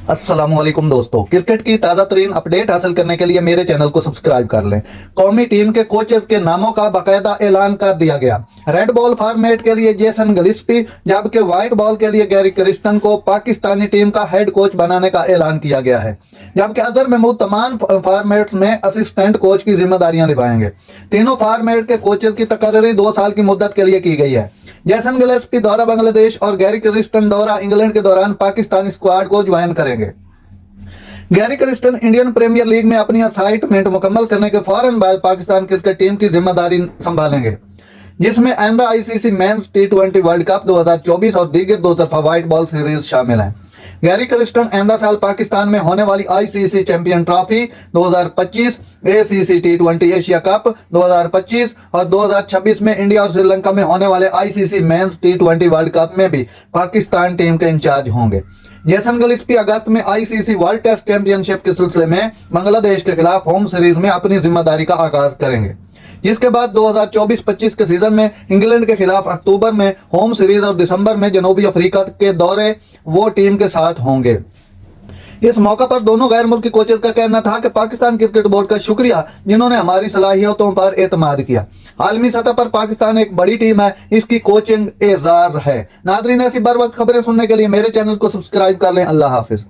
अस्सलामुअलैकुम दोस्तों, क्रिकेट की ताजा तरीन अपडेट हासिल करने के लिए मेरे चैनल को सब्सक्राइब कर लें। कौमी टीम के कोचेस के नामों का बाकायदा ऐलान कर दिया गया। रेड बॉल फॉर्मेट के लिए जेसन गिलिस्पी, जबकि व्हाइट बॉल के लिए गैरी क्रिस्टन को पाकिस्तानी टीम का हेड कोच बनाने का ऐलान किया गया है, जबकि अजहर महमूद तमाम फॉर्मेट्स में असिस्टेंट कोच की जिम्मेदारियां निभाएंगे। तीनों फॉर्मेट के कोचेस की तकर्री 2 साल की मुद्दत के लिए की गई है। जेसन गिलेस्पी दौरा बांग्लादेश और गैरी क्रिस्टन दौरा इंग्लैंड के दौरान पाकिस्तानी स्क्वाड को ज्वाइन करेंगे। Gary Kirsten Indian Premier League में अपनी असाइनमेंट मुकम्मल करने के फौरन बाद पाकिस्तान क्रिकेट टीम की जिम्मेदारी संभालेंगे, जिसमें आइंदा आईसीसी मेंस टी20 वर्ल्ड कप 2024 और दीगर दो तरफा व्हाइट बॉल सीरीज शामिल हैं। गैरी क्रिस्टन आइंदा साल पाकिस्तान में होने वाली आईसीसी चैंपियन ट्रॉफी 2025, एसीसी टी20 एशिया कप 2025 और 2026 में इंडिया और श्रीलंका में होने वाले आईसीसी मेंस टी20 वर्ल्ड कप में भी पाकिस्तान टीम के इंचार्ज होंगे। जेसन गिलिस्पी अगस्त में आईसीसी वर्ल्ड टेस्ट चैंपियनशिप के सिलसिले में बांग्लादेश के खिलाफ होम सीरीज में अपनी जिम्मेदारी का आगाज करेंगे, जिसके बाद 2024-25 के सीजन में इंग्लैंड के खिलाफ अक्टूबर में होम सीरीज और दिसंबर में जनूबी अफ्रीका के दौरे वो टीम के साथ होंगे। इस मौका पर दोनों गैर मुल्की कोचेस का कहना था कि पाकिस्तान क्रिकेट बोर्ड का शुक्रिया, जिन्होंने हमारी सलाहियतों पर एतमाद किया। आलमी सतह पर पाकिस्तान एक बड़ी टीम है, इसकी कोचिंग एजाज है। नादरीन, ऐसी बर वक्त खबरें सुनने के लिए मेरे चैनल को सब्सक्राइब कर लें। अल्लाह हाफिज।